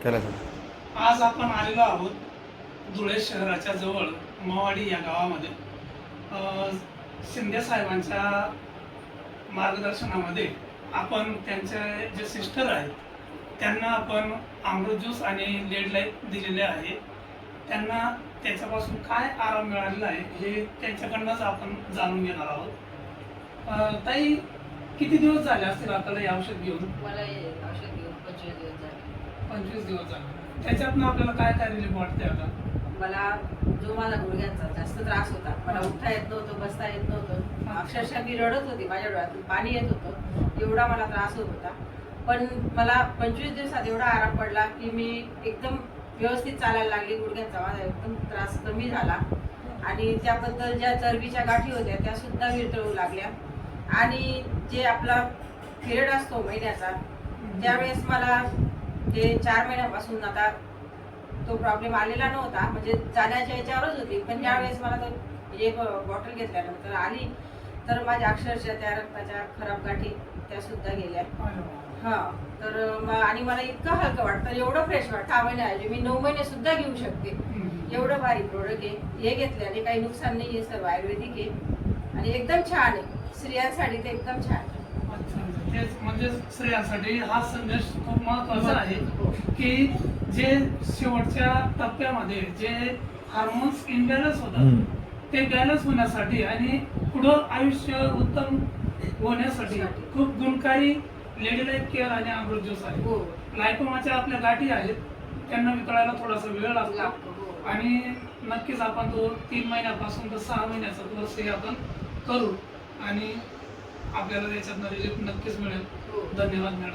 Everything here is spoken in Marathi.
केला जातो। आज आपण आलेलो आहोत धुळे शहराच्या जवळ मवाडी या गावामध्ये शिंदे साहेबांच्या मार्गदर्शनामध्ये आपण त्यांचे जे सिस्टर आहेत त्यांना आपण अमृत ज्यूस आणि लेड लाईट दिलेले आहे। त्यांना त्याच्यापासून काय आराम मिळालेला आहे हे त्यांच्याकडनंच आपण जाणून घेणार आहोत। ताई, किती दिवस झाले असतील आपल्याला हे औषध घेऊन? मला हे औषध घेऊन 25 दिवस झाले। 25 दिवस झाले। त्याच्यातनं आपल्याला काय काय रिलीफ वाटते आता? मला जो माझा गुडघ्यांचा जास्त त्रास होता, मला उठता येत नव्हतं, बसता येत नव्हतं, अक्षरशः मी रडत होती, माझ्या डोळ्यातून पाणी येत होतं, एवढा मला त्रास होत होता। पण मला 25 दिवसात एवढा आराम पडला की मी एकदम व्यवस्थित चालायला लागली, गुडघ्यांचा माझा एकदम त्रास कमी झाला आणि त्याबद्दल ज्या चरबीच्या गाठी होत्या त्या सुद्धा विरघळू लागल्या। आणि जे आपला पिरियड असतो महिन्याचा, त्यावेळेस मला ते 4 महिन्यापासून आता तो प्रॉब्लेम आलेला नव्हता, म्हणजे जाण्याच्या याच्यावरच होती, पण ज्यावेळेस मला तो एक बॉटल घेतल्यानंतर आली तर माझ्या अक्षरशः त्या रक्ताच्या खराब गाठी त्या सुद्धा गेल्या। तर आणि मला इतकं हलकं वाटतं, एवढं फ्रेश वाटतं। 6 महिन्याऐवजी मी 9 महिने सुद्धा घेऊ शकते, एवढं भारी प्रोडक्ट आहे। हे घेतल्याने काही नुकसान नाही आहे, सर्व आयुर्वेदिक आहे आणि एकदम छान आहे। स्त्रियांसाठी ते एकदम छान आहे। तेच म्हणजे स्त्रियांसाठी हा संदेश खूप महत्त्वाचा आहे की जे शेवटच्या टप्प्यामध्ये जे हार्मोन्स इम्बॅलन्स होतात ते बॅलन्स होण्यासाठी आणि पुढं आयुष्य उत्तम होण्यासाठी खूप गुणकारी लेडी लाईफ केअर आणि अमृत ज्यूस आहे। लायकोमाच्या आपल्या गाठी आहेत, त्यांना वितळायला थोडासा वेळ लागतो आणि नक्कीच आपण तो 3 महिन्यापासून तर 6 महिन्याचा कोर्स हे आपण करू आणि आपल्याला त्याच्यातनं रिलीफ नक्कीच मिळेल। धन्यवाद मॅडम।